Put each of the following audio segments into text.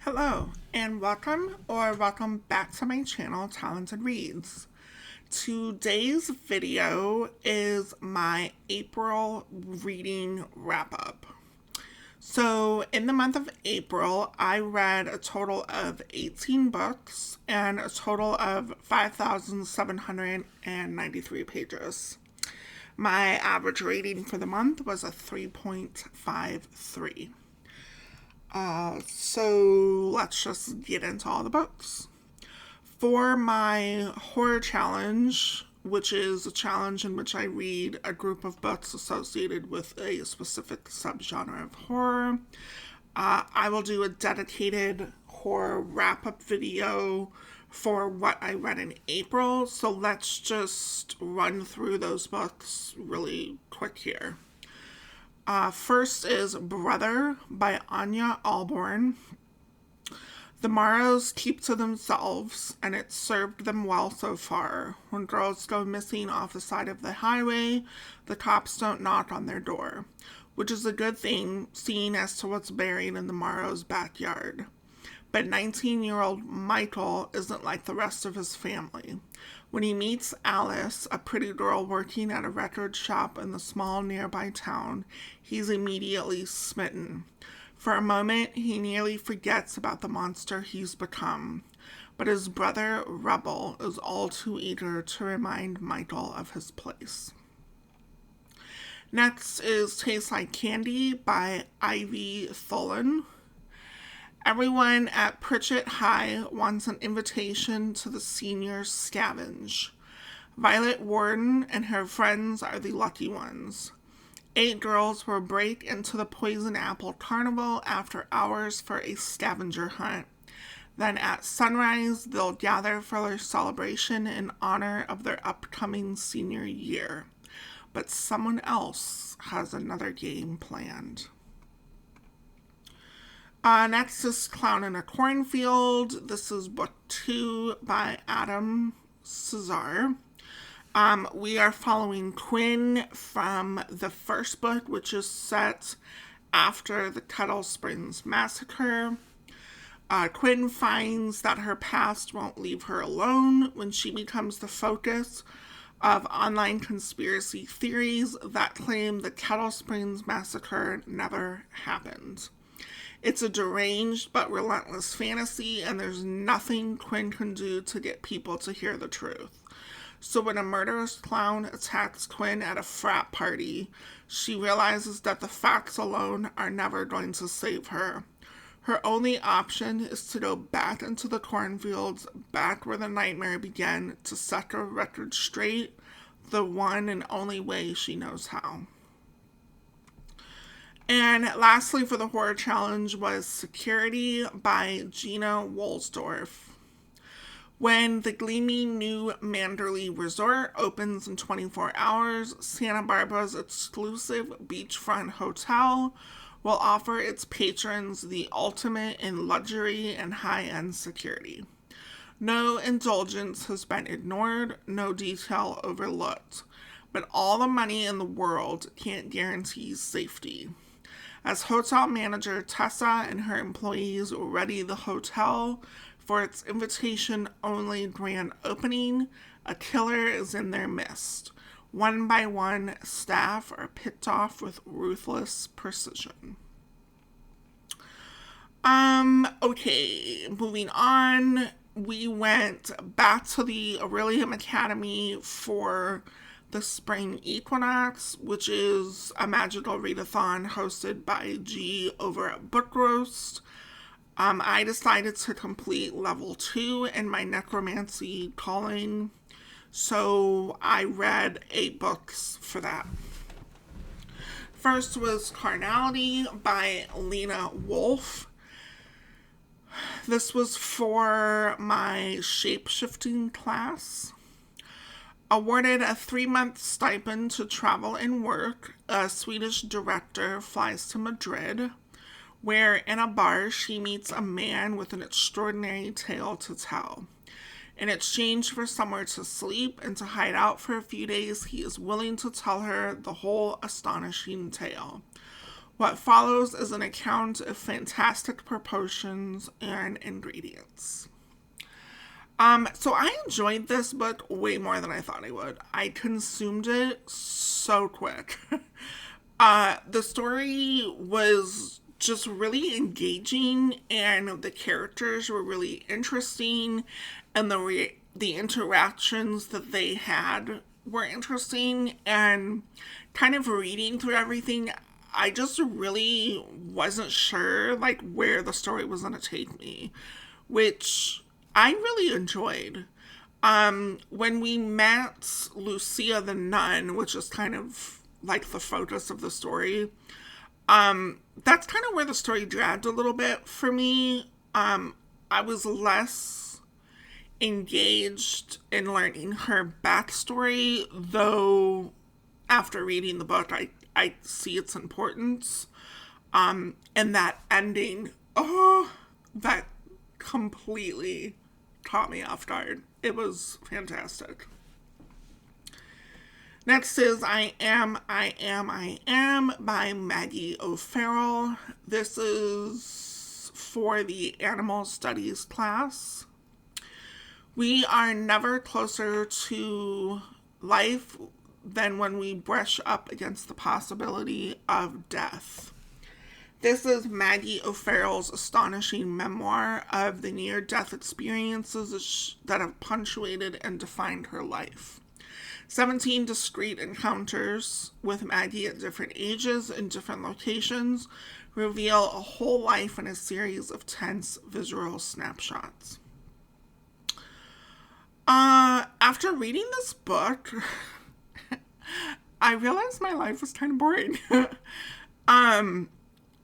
Hello, and welcome back to my channel, Talented Reads. Today's video is my April reading wrap-up. So, in the month of April, I read a total of 18 books and a total of 5,793 pages. My average rating for the month was a 3.53. So let's just get into all the books. For my horror challenge, which is a challenge in which I read a group of books associated with a specific subgenre of horror, I will do a dedicated horror wrap-up video for what I read in April. So let's just run through those books really quick here. First is Brother by Anya Alborn. The Morrows keep to themselves, and it's served them well so far. When girls go missing off the side of the highway, the cops don't knock on their door, which is a good thing, seeing as to what's buried in the Morrows' backyard. But 19-year-old Michael isn't like the rest of his family. When he meets Alice, a pretty girl working at a record shop in the small nearby town, he's immediately smitten. For a moment, he nearly forgets about the monster he's become. But his brother, Rebel, is all too eager to remind Michael of his place. Next is Tastes Like Candy by Ivy Tholen. Everyone at Pritchett High wants an invitation to the senior scavenge. Violet Warden and her friends are the lucky ones. 8 girls will break into the Poison Apple Carnival after hours for a scavenger hunt. Then at sunrise, they'll gather for their celebration in honor of their upcoming senior year. But someone else has another game planned. Next is Clown in a Cornfield. This is book 2 by Adam Cesar. We are following Quinn from the first book, which is set after the Kettle Springs massacre. Quinn finds that her past won't leave her alone when she becomes the focus of online conspiracy theories that claim the Kettle Springs massacre never happened. It's a deranged but relentless fantasy, and there's nothing Quinn can do to get people to hear the truth. So when a murderous clown attacks Quinn at a frat party, she realizes that the facts alone are never going to save her. Her only option is to go back into the cornfields, back where the nightmare began, to set her record straight, the one and only way she knows how. And lastly, for the horror challenge was Security by Gina Wollsdorf. When the gleaming new Manderley Resort opens in 24 hours, Santa Barbara's exclusive beachfront hotel will offer its patrons the ultimate in luxury and high-end security. No indulgence has been ignored, no detail overlooked, but all the money in the world can't guarantee safety. As hotel manager Tessa and her employees ready the hotel for its invitation-only grand opening, a killer is in their midst. One by one, staff are picked off with ruthless precision. Okay, moving on. We went back to the Aurelium Academy for the Spring Equinox, which is a magical readathon hosted by G over at Book Roast. I decided to complete level 2 in my necromancy calling, so I read 8 books for that. First was Carnality by Lena Wolf. This was for my shape-shifting class. Awarded a 3-month stipend to travel and work, a Swedish director flies to Madrid, where in a bar she meets a man with an extraordinary tale to tell. In exchange for somewhere to sleep and to hide out for a few days, he is willing to tell her the whole astonishing tale. What follows is an account of fantastic proportions and ingredients. So I enjoyed this book way more than I thought I would. I consumed it so quick. The story was just really engaging, and the characters were really interesting, and the interactions that they had were interesting, and kind of reading through everything, I just really wasn't sure like where the story was going to take me, which I really enjoyed. When we met Lucia the nun, which is kind of like the focus of the story, that's kind of where the story dragged a little bit for me. I was less engaged in learning her backstory, though after reading the book, I see its importance. And that ending, that completely caught me off guard. It was fantastic. Next is I Am by Maggie O'Farrell. This is for the Animal Studies class. We are never closer to life than when we brush up against the possibility of death. This is Maggie O'Farrell's astonishing memoir of the near-death experiences that have punctuated and defined her life. 17 discrete encounters with Maggie at different ages and different locations reveal a whole life in a series of tense visual snapshots. After reading this book, I realized my life was kind of boring.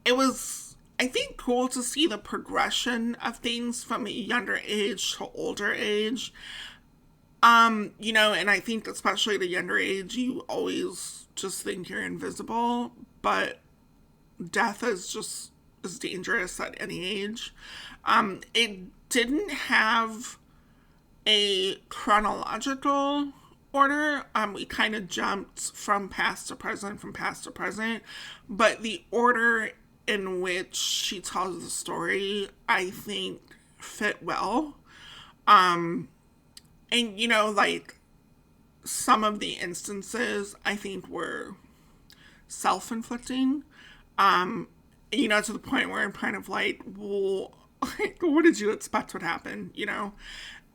It was, I think, cool to see the progression of things from a younger age to older age. And I think especially at a younger age, you always just think you're invisible, but death is just as dangerous at any age. It didn't have a chronological order. We kind of jumped from past to present, but the order in which she tells the story, I think, fit well. And, like, some of the instances, I think, were self-inflicting, to the point where I'm kind of like, well, what did you expect would happen,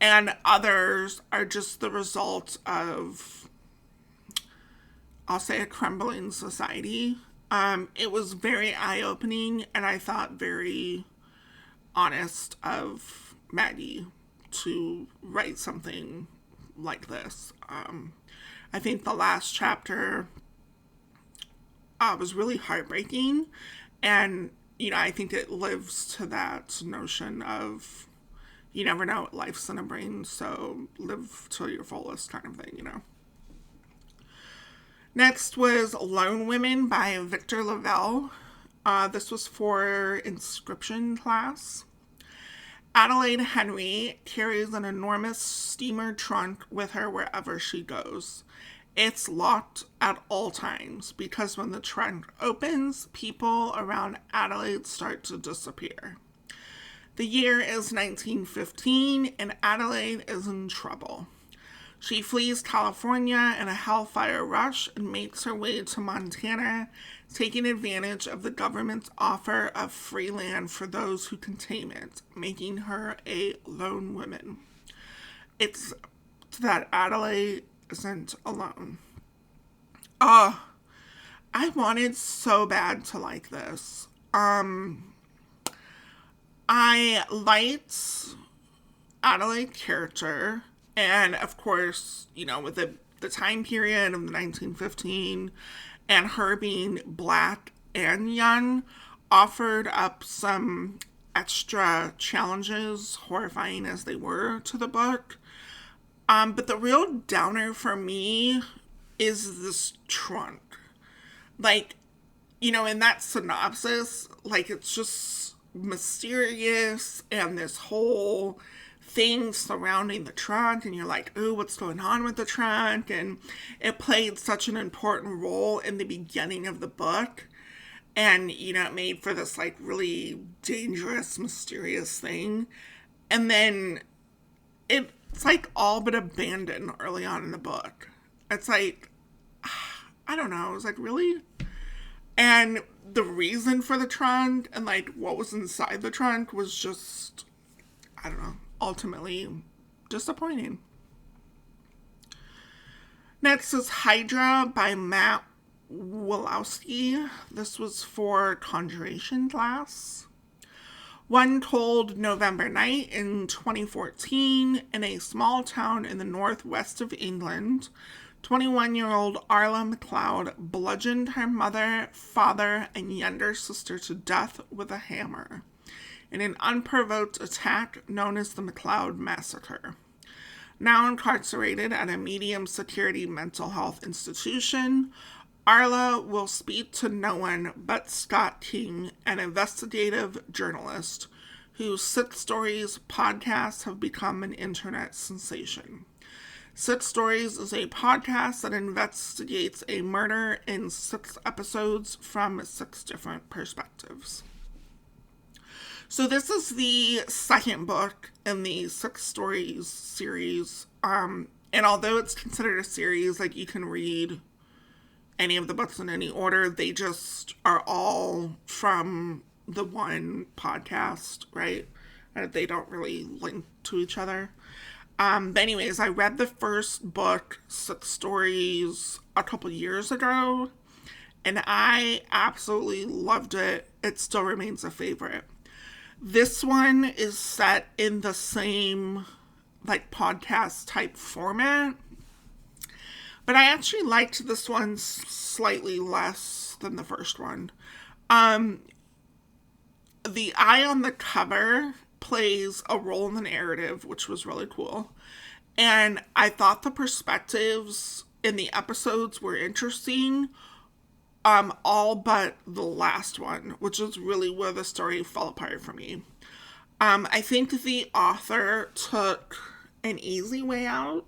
And others are just the result of, I'll say, a crumbling society. It was very eye-opening, and I thought very honest of Maggie to write something like this. I think the last chapter was really heartbreaking, and I think it lives to that notion of you never know what life's gonna bring, so live to your fullest kind of thing. Next was Lone Women by Victor Lavelle. This was for Inscription class. Adelaide Henry carries an enormous steamer trunk with her wherever she goes. It's locked at all times because when the trunk opens, people around Adelaide start to disappear. The year is 1915 and Adelaide is in trouble. She flees California in a hellfire rush and makes her way to Montana, taking advantage of the government's offer of free land for those who can tame it, making her a lone woman. It's that Adelaide isn't alone. I wanted so bad to like this. I liked Adelaide's character, and of course, with the time period of the 1915 and her being Black and young offered up some extra challenges, horrifying as they were to the book. But the real downer for me is this trunk. Like, in that synopsis, like, it's just mysterious, and this whole thing surrounding the trunk, and you're like, ooh, what's going on with the trunk? And it played such an important role in the beginning of the book. And, it made for this, like, really dangerous, mysterious thing. And then it's, like, all but abandoned early on in the book. It's like, I don't know. I was like, really? And the reason for the trunk and, like, what was inside the trunk was just, I don't know, ultimately disappointing. Next is Hydra by Matt Wolowski. This was for Conjuration class. One cold November night in 2014, in a small town in the northwest of England, 21-year-old Arla MacLeod bludgeoned her mother, father, and younger sister to death with a hammer in an unprovoked attack known as the MacLeod Massacre. Now incarcerated at a medium-security mental health institution, Arla will speak to no one but Scott King, an investigative journalist whose Six Stories podcasts have become an internet sensation. Six Stories is a podcast that investigates a murder in 6 episodes from 6 different perspectives. So this is the second book in the Six Stories series. And although it's considered a series, like, you can read any of the books in any order, they just are all from the one podcast, right? They don't really link to each other. But anyways, I read the first book, Six Stories, a couple years ago, and I absolutely loved it. It still remains a favorite. This one is set in the same, like, podcast type format, but I actually liked this one slightly less than the first one. The eye on the cover plays a role in the narrative, which was really cool. And I thought the perspectives in the episodes were interesting, all but the last one, which is really where the story fell apart for me. I think the author took an easy way out.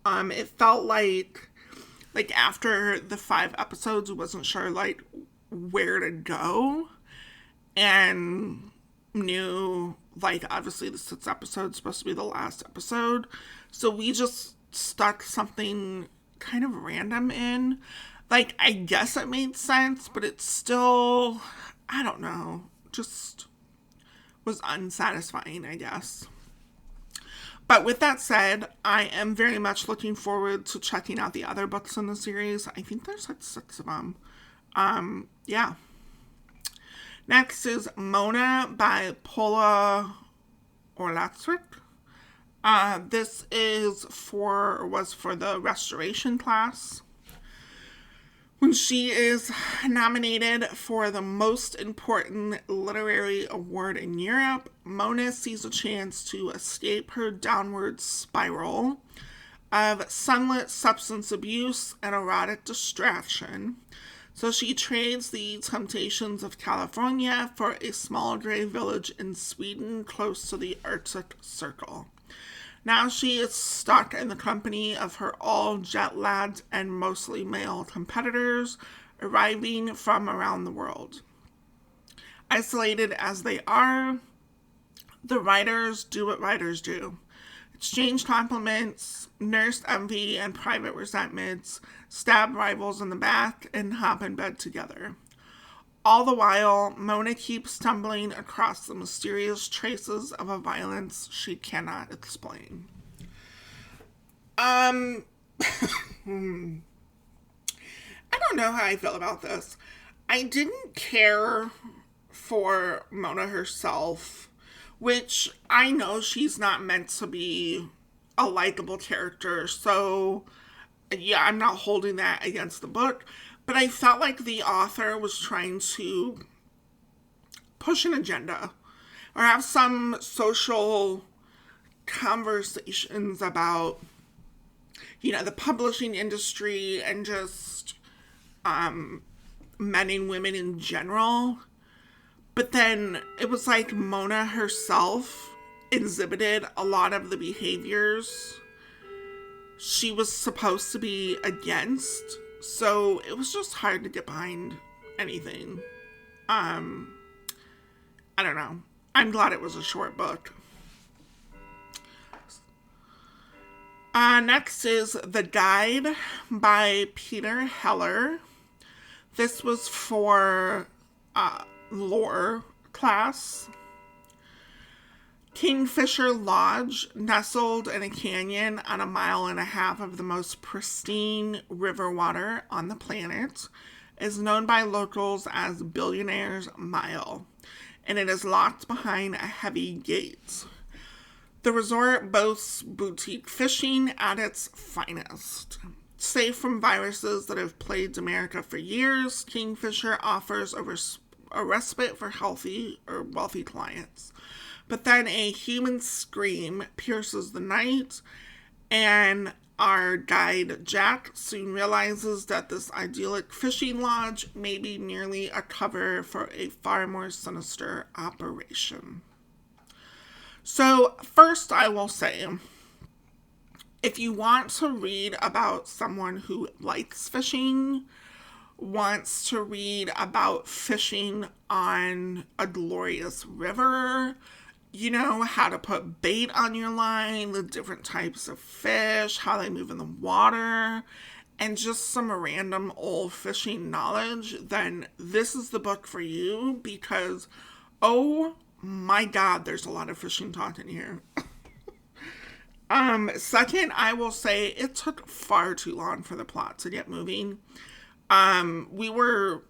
It felt like after the 5 episodes, I wasn't sure, like, where to go, and knew, like, obviously the 6th episode is supposed to be the last episode, so we just stuck something kind of random in. Like, I guess it made sense, but it's still, I don't know, just was unsatisfying, I guess. But with that said, I am very much looking forward to checking out the other books in the series. I think there's like 6 of them. Yeah. Next is Mona by Paula Orlatswick. This was for the Restoration class. When she is nominated for the most important literary award in Europe, Mona sees a chance to escape her downward spiral of sunlit substance abuse and erotic distraction. So she trades the temptations of California for a small gray village in Sweden close to the Arctic Circle. Now she is stuck in the company of her all jet-lagged and mostly male competitors arriving from around the world. Isolated as they are, the writers do what writers do. Exchange compliments, nurse envy and private resentments, stab rivals in the back, and hop in bed together. All the while, Mona keeps stumbling across the mysterious traces of a violence she cannot explain. I don't know how I feel about this. I didn't care for Mona herself, which I know she's not meant to be a likable character, so yeah, I'm not holding that against the book. But I felt like the author was trying to push an agenda or have some social conversations about, the publishing industry and just men and women in general. But then it was like Mona herself exhibited a lot of the behaviors she was supposed to be against. So it was just hard to get behind anything. I don't know. I'm glad it was a short book. Next is The Guide by Peter Heller. This was for lore class. Kingfisher Lodge, nestled in a canyon on 1.5 miles of the most pristine river water on the planet, is known by locals as Billionaire's Mile, and it is locked behind a heavy gate. The resort boasts boutique fishing at its finest. Safe from viruses that have plagued America for years, Kingfisher offers a respite for healthy or wealthy clients. But then a human scream pierces the night, and our guide Jack soon realizes that this idyllic fishing lodge may be merely a cover for a far more sinister operation. So, first I will say, if you want to read about someone who likes fishing, wants to read about fishing on a glorious river, you know, how to put bait on your line, the different types of fish, how they move in the water, and just some random old fishing knowledge, then this is the book for you because, oh my God, there's a lot of fishing talk in here. Second, I will say it took far too long for the plot to get moving. We were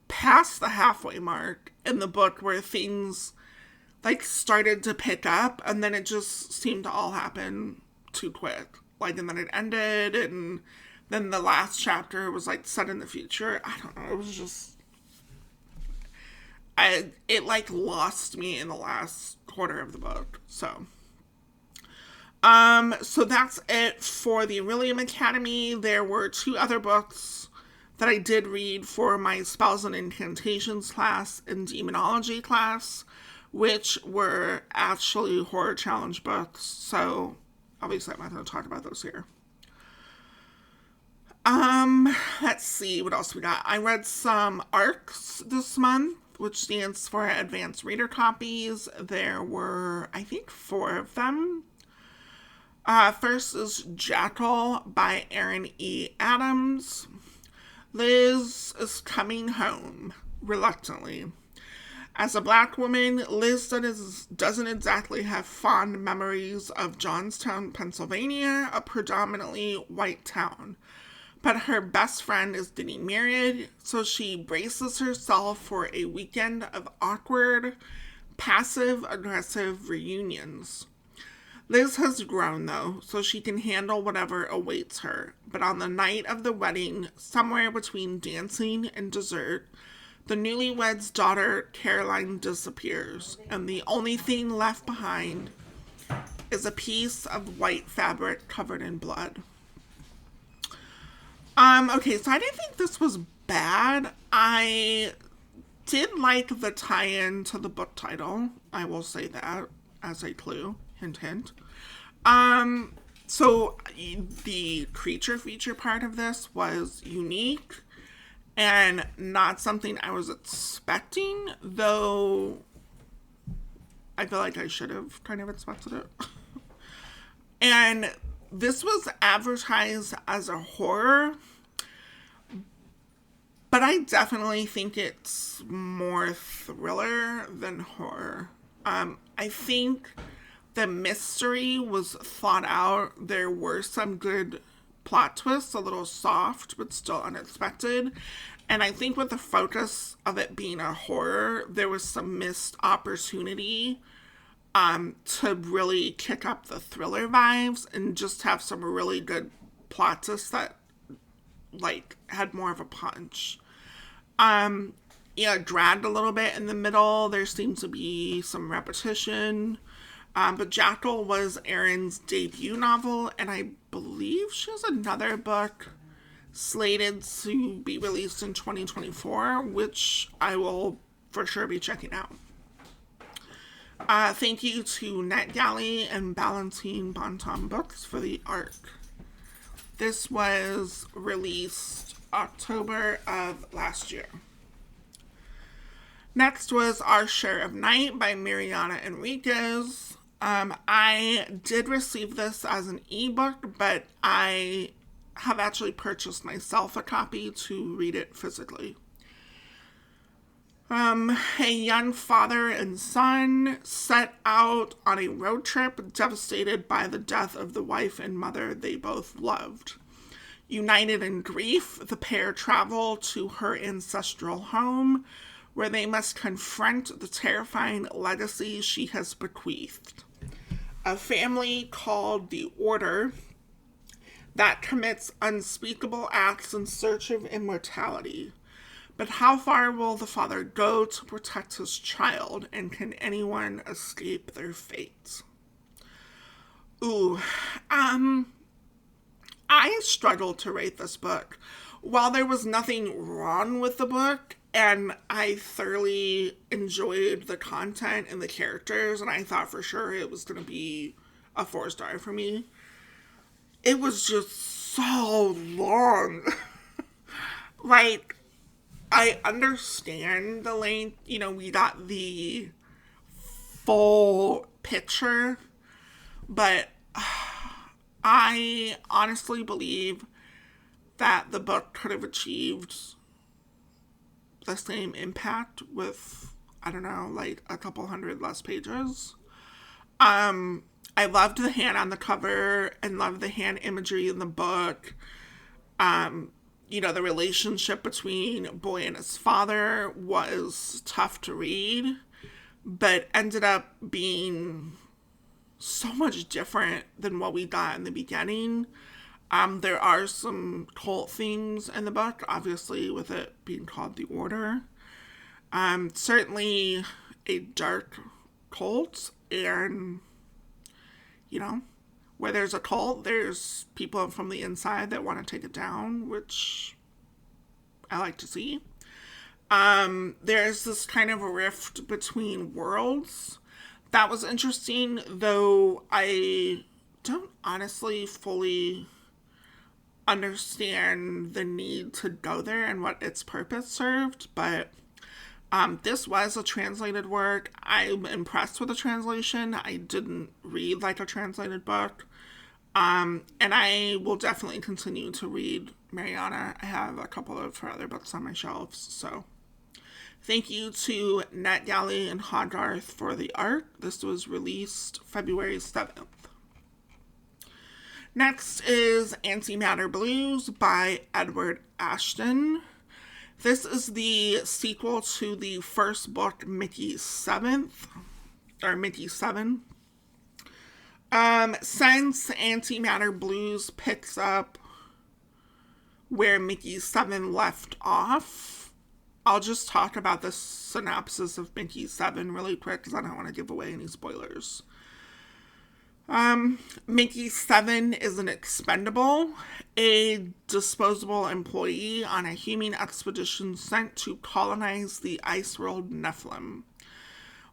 past the halfway mark in the book where things started to pick up, and then it just seemed to all happen too quick. And then it ended, and then the last chapter was set in the future. I don't know, it was just, it lost me in the last quarter of the book. So that's it for the Aurelium Academy. There were 2 other books that I did read for my Spells and Incantations class and Demonology class, which were actually horror challenge books, so obviously I'm not going to talk about those here. Let's see, what else we got? I read some ARCs this month, which stands for Advanced Reader Copies. There were, I think, 4 of them. First is Jackal by Aaron E. Adams. Liz is coming home, reluctantly. As a Black woman, Liz doesn't exactly have fond memories of Johnstown, Pennsylvania, a predominantly white town. But her best friend is getting married, so she braces herself for a weekend of awkward, passive-aggressive reunions. Liz has grown, though, so she can handle whatever awaits her. But on the night of the wedding, somewhere between dancing and dessert, the newlywed's daughter, Caroline, disappears, and the only thing left behind is a piece of white fabric covered in blood. Okay, so I didn't think this was bad. I did like the tie-in to the book title. I will say that as a clue. Hint, hint. So the creature feature part of this was unique and not something I was expecting, though I feel like I should have kind of expected it. And this was advertised as a horror, but I definitely think it's more thriller than horror. I think the mystery was thought out. There were some good plot twists, a little soft, but still unexpected. And I think with the focus of it being a horror, there was some missed opportunity to really kick up the thriller vibes and just have some really good plot twists that had more of a punch. It dragged a little bit in the middle. There seemed to be some repetition. But Jackal was Erin's debut novel, and I believe she has another book slated to be released in 2024, which I will for sure be checking out. Thank you to NetGalley and Ballantine Bonton Books for the art. This was released October of last year. Next was Our Share of Night by Mariana Enriquez. I did receive this as an ebook, but I have actually purchased myself a copy to read it physically. A young father and son set out on a road trip, devastated by the death of the wife and mother they both loved. United in grief, the pair travel to her ancestral home, where they must confront the terrifying legacy she has bequeathed. A family called the Order that commits unspeakable acts in search of immortality. But how far will the father go to protect his child, and can anyone escape their fate? Ooh, I struggled to rate this book. While there was nothing wrong with the book, and I thoroughly enjoyed the content and the characters, and I thought for sure it was going to be a 4-star for me, it was just so long. Like, I understand the length. We got the full picture, but I honestly believe that the book could have achieved the same impact with, I don't know, like a couple hundred less pages. I loved the hand on the cover and loved the hand imagery in the book. The relationship between Boy and his father was tough to read, but ended up being so much different than what we got in the beginning. There are some cult themes in the book, obviously, with it being called The Order. Certainly a dark cult, and, where there's a cult, there's people from the inside that want to take it down, which I like to see. There's this kind of a rift between worlds. That was interesting, though I don't honestly fully understand the need to go there and what its purpose served, but this was a translated work. I'm impressed with the translation. I didn't read like a translated book. And I will definitely continue to read Mariana. I have a couple of her other books on my shelves, so thank you to NetGalley and Hogarth for the art. This was released February 7th. Next is Antimatter Blues by Edward Ashton. This is the sequel to the first book, Mickey 7. Since Antimatter Blues picks up where Mickey 7 left off, I'll just talk about the synopsis of Mickey 7 really quick because I don't want to give away any spoilers. Mickey 7 is an expendable, a disposable employee on a human expedition sent to colonize the ice world Nephilim.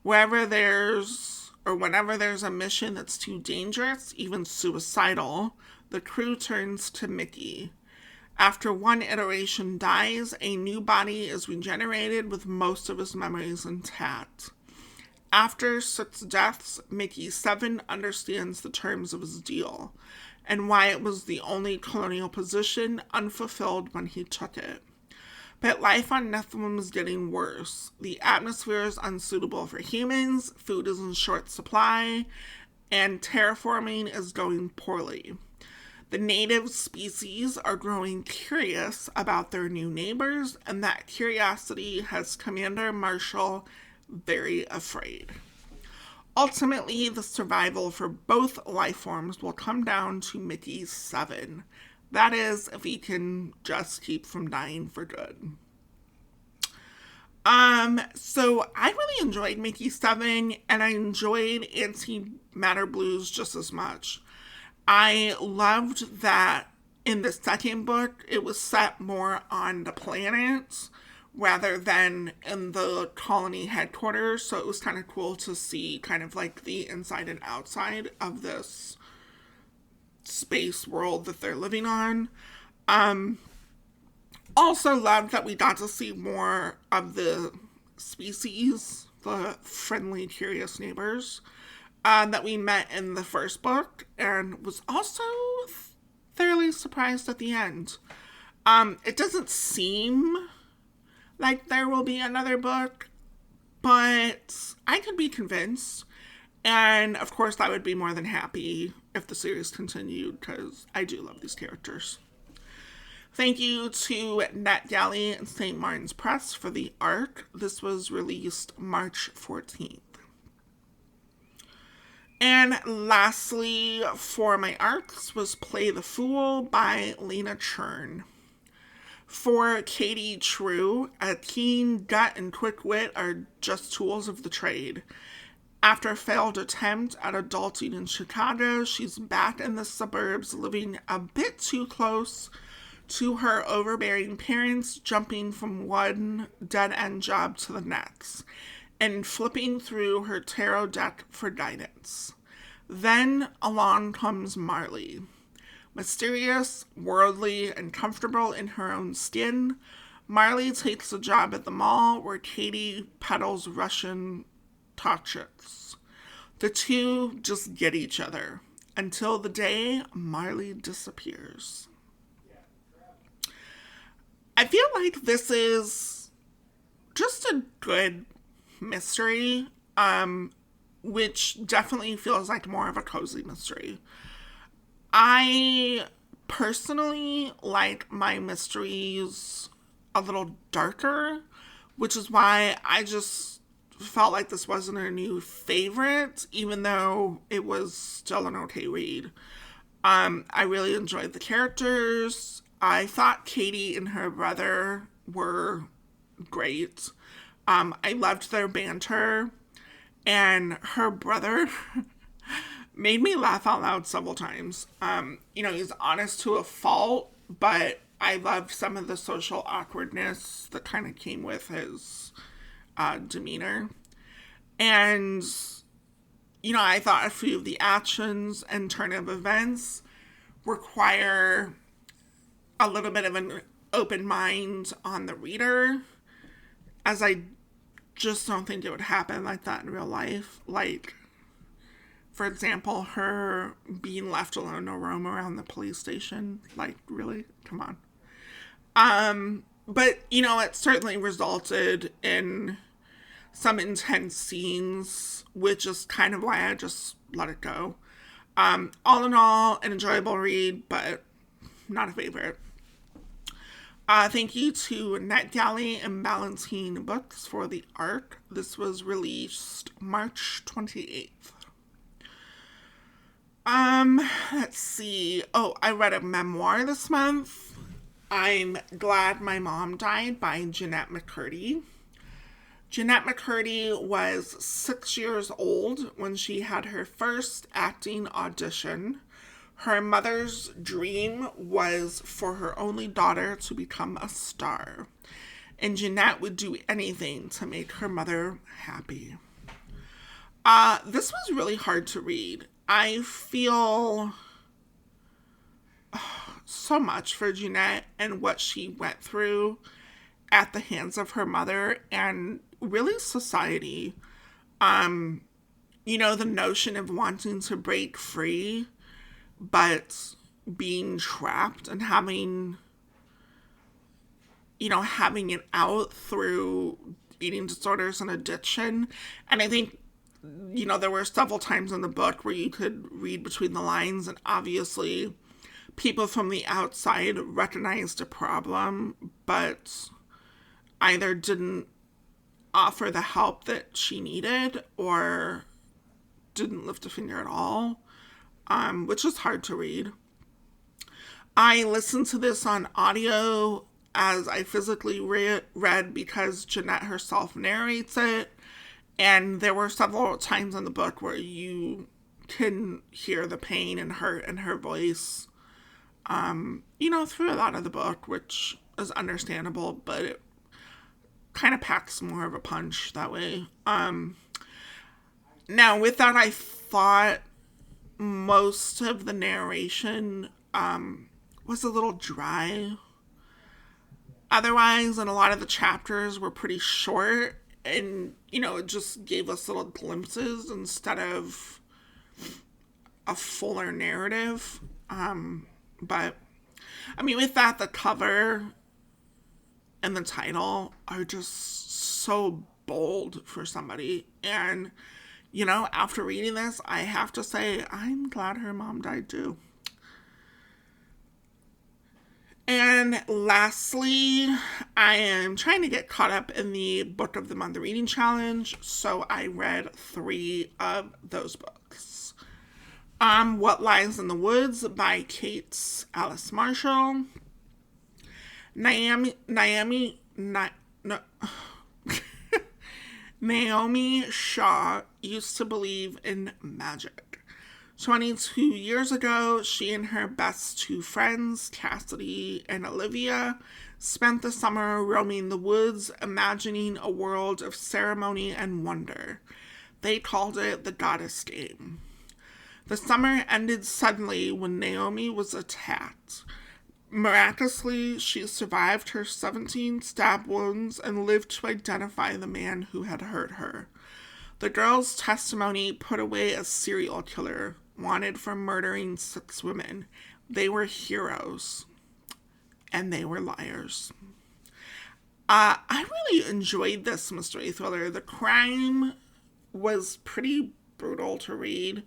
Whenever there's a mission that's too dangerous, even suicidal, the crew turns to Mickey. After one iteration dies, a new body is regenerated with most of his memories intact. After 6 deaths, Mickey 7 understands the terms of his deal, and why it was the only colonial position unfulfilled when he took it. But life on Nephilim is getting worse. The atmosphere is unsuitable for humans, food is in short supply, and terraforming is going poorly. The native species are growing curious about their new neighbors, and that curiosity has Commander Marshall very afraid. Ultimately, the survival for both life forms will come down to Mickey 7. That is, if he can just keep from dying for good. So I really enjoyed Mickey 7, and I enjoyed Antimatter Blues just as much. I loved that in the second book, it was set more on the planets rather than in the colony headquarters. So it was kind of cool to see kind of like the inside and outside of this space world that they're living on. Also loved that we got to see more of the species, the friendly, curious neighbors, that we met in the first book, and was also thoroughly surprised at the end. It doesn't seem like there will be another book, but I could be convinced. And of course, I would be more than happy if the series continued, because I do love these characters. Thank you to NetGalley and St. Martin's Press for the art. This was released March 14th. And lastly, for my arts was Play the Fool by Lena Chern. For Katie True, a keen gut and quick wit are just tools of the trade. After a failed attempt at adulting in Chicago, she's back in the suburbs, living a bit too close to her overbearing parents, jumping from one dead-end job to the next, and flipping through her tarot deck for guidance. Then along comes Marley. Mysterious, worldly, and comfortable in her own skin, Marley takes a job at the mall where Katie peddles Russian talkshows. The two just get each other until the day Marley disappears. I feel like this is just a good mystery, which definitely feels like more of a cozy mystery. I personally like my mysteries a little darker, which is why I just felt like this wasn't a new favorite, even though it was still an okay read. I really enjoyed the characters. I thought Katie and her brother were great. I loved their banter, and her brother made me laugh out loud several times. He's honest to a fault, but I loved some of the social awkwardness that kind of came with his demeanor. And, I thought a few of the actions and turn of events require a little bit of an open mind on the reader, as I just don't think it would happen like that in real life. Like, for example, her being left alone to roam around the police station. Like, really? Come on. But, it certainly resulted in some intense scenes, which is kind of why I just let it go. All in all, an enjoyable read, but not a favorite. Thank you to NetGalley and Ballantine Books for the art. This was released March 28th. Let's see. Oh, I read a memoir this month. I'm Glad My Mom Died by Jennette McCurdy. Jennette McCurdy was 6 years old when she had her first acting audition. Her mother's dream was for her only daughter to become a star, and Jennette would do anything to make her mother happy. This was really hard to read. I feel so much for Jennette and what she went through at the hands of her mother and really society. The notion of wanting to break free, but being trapped and having it out through eating disorders and addiction. And I think, there were several times in the book where you could read between the lines, and obviously people from the outside recognized a problem, but either didn't offer the help that she needed or didn't lift a finger at all. Which is hard to read. I listened to this on audio as I physically read because Jennette herself narrates it, and there were several times in the book where you can hear the pain and hurt in her voice, through a lot of the book, which is understandable, but it kind of packs more of a punch that way. Now, with that, I thought most of the narration was a little dry. Otherwise, and a lot of the chapters were pretty short, And, it just gave us little glimpses instead of a fuller narrative. But, with that, the cover and the title are just so bold for somebody. And, after reading this, I have to say, I'm glad her mom died too. And lastly, I am trying to get caught up in the Book of the Month reading challenge, so I read 3 of those books. What Lies in the Woods by Kate Alice Marshall. Naomi Shaw used to believe in magic. 22 years ago, she and her best 2 friends, Cassidy and Olivia, spent the summer roaming the woods, imagining a world of ceremony and wonder. They called it the Goddess Game. The summer ended suddenly when Naomi was attacked. Miraculously, she survived her 17 stab wounds and lived to identify the man who had hurt her. The girl's testimony put away a serial killer, wanted for murdering 6 women. They were heroes. And they were liars. I really enjoyed this mystery thriller. The crime was pretty brutal to read.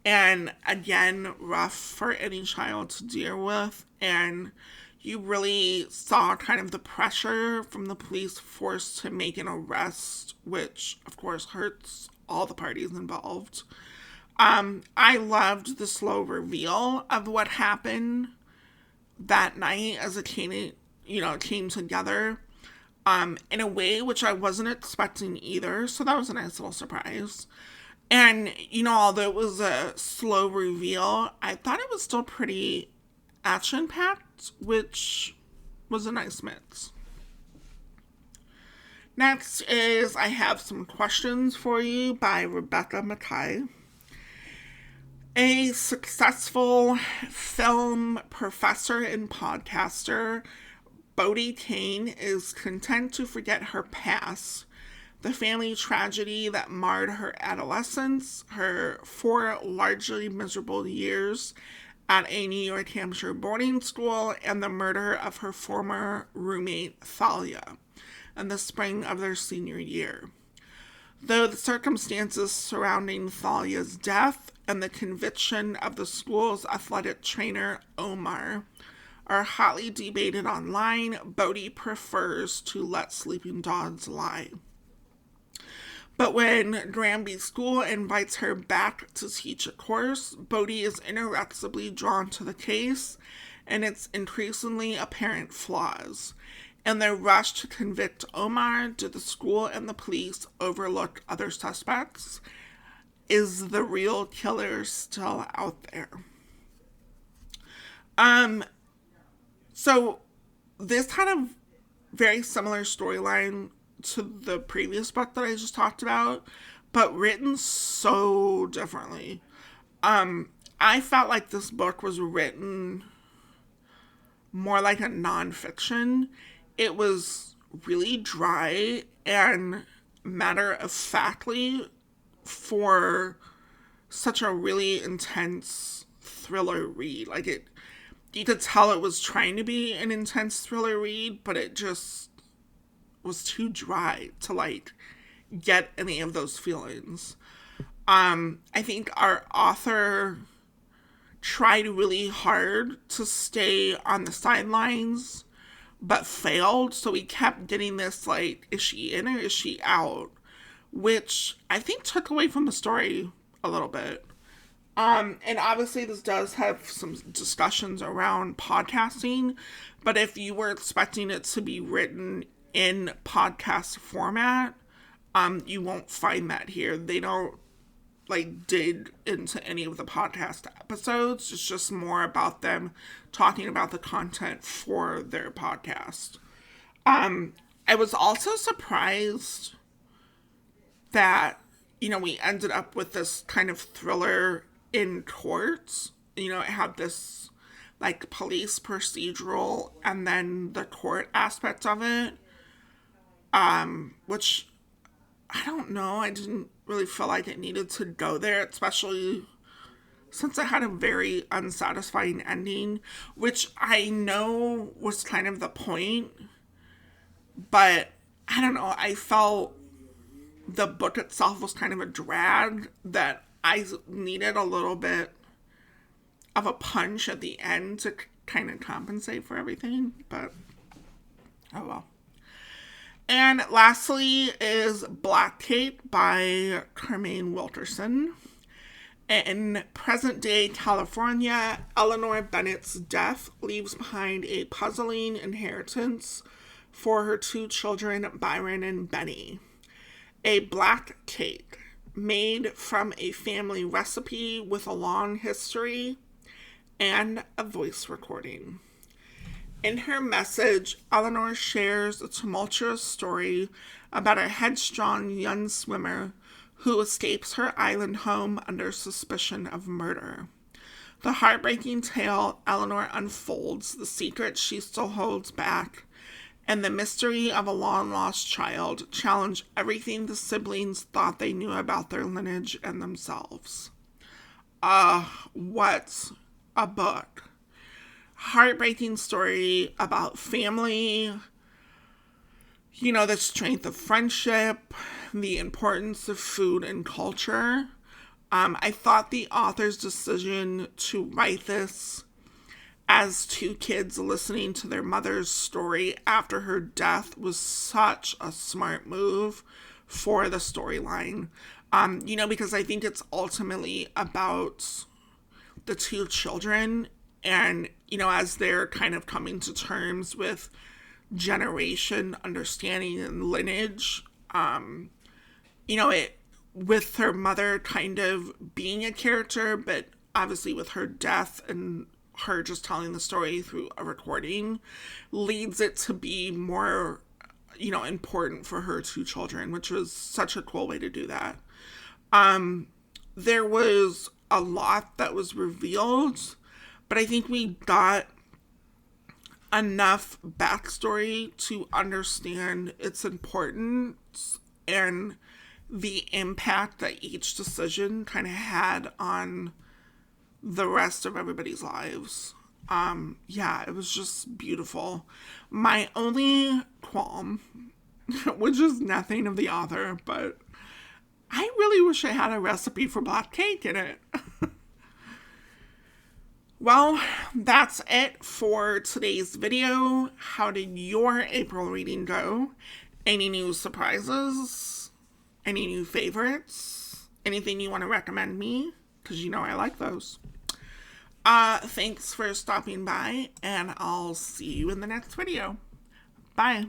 And again, rough for any child to deal with. And you really saw kind of the pressure from the police force to make an arrest, which of course hurts all the parties involved. I loved the slow reveal of what happened that night as it came together in a way which I wasn't expecting either. So that was a nice little surprise. And, although it was a slow reveal, I thought it was still pretty action-packed, which was a nice mix. Next is I Have Some Questions for You by Rebecca Mackay. A successful film professor and podcaster, Bodie Kane is content to forget her past, the family tragedy that marred her adolescence, her 4 largely miserable years at a New York, Hampshire boarding school, and the murder of her former roommate, Thalia, in the spring of their senior year. Though the circumstances surrounding Thalia's death and the conviction of the school's athletic trainer, Omar, are hotly debated online, Bodie prefers to let sleeping dogs lie. But when Granby School invites her back to teach a course, Bodie is inexorably drawn to the case and its increasingly apparent flaws. In their rush to convict Omar, do the school and the police overlook other suspects? Is the real killer still out there? So this had a very similar storyline to the previous book that I just talked about, but written so differently. I felt like this book was written more like a nonfiction. It was really dry and matter-of-factly for such a really intense thriller read. You could tell it was trying to be an intense thriller read, but it just was too dry to get any of those feelings. I think our author tried really hard to stay on the sidelines, but failed. So we kept getting this, is she in or is she out? Which I think took away from the story a little bit. And obviously this does have some discussions around podcasting, but if you were expecting it to be written in podcast format, you won't find that here. They don't dig into any of the podcast episodes. It's just more about them talking about the content for their podcast. I was also surprised that, we ended up with this kind of thriller in courts. It had this police procedural and then the court aspect of it, which I don't know. I didn't really feel like it needed to go there, especially since it had a very unsatisfying ending, which I know was kind of the point, but I don't know. I felt the book itself was kind of a drag that I needed a little bit of a punch at the end to kind of compensate for everything, but oh well. And lastly is Black Kate by Carmine Wilkerson. In present day California, Eleanor Bennett's death leaves behind a puzzling inheritance for her two children, Byron and Benny. A black cake made from a family recipe with a long history and a voice recording. In her message, Eleanor shares a tumultuous story about a headstrong young swimmer who escapes her island home under suspicion of murder. The heartbreaking tale Eleanor unfolds the secrets she still holds back, and the mystery of a long-lost child challenge everything the siblings thought they knew about their lineage and themselves. What a book. Heartbreaking story about family, the strength of friendship, the importance of food and culture. I thought the author's decision to write this as two kids listening to their mother's story after her death was such a smart move for the storyline. Because I think it's ultimately about the two children and, as they're kind of coming to terms with generation, understanding, and lineage, with her mother kind of being a character, but obviously with her death and her just telling the story through a recording leads it to be more, important for her two children, which was such a cool way to do that. There was a lot that was revealed, but I think we got enough backstory to understand its importance and the impact that each decision kind of had on the rest of everybody's lives. It was just beautiful. My only qualm, which is nothing of the author, but I really wish I had a recipe for black cake in it. Well, that's it for today's video. How did your April reading go? Any new surprises? Any new favorites? Anything you want to recommend me? Because I like those. Thanks for stopping by, and I'll see you in the next video. Bye.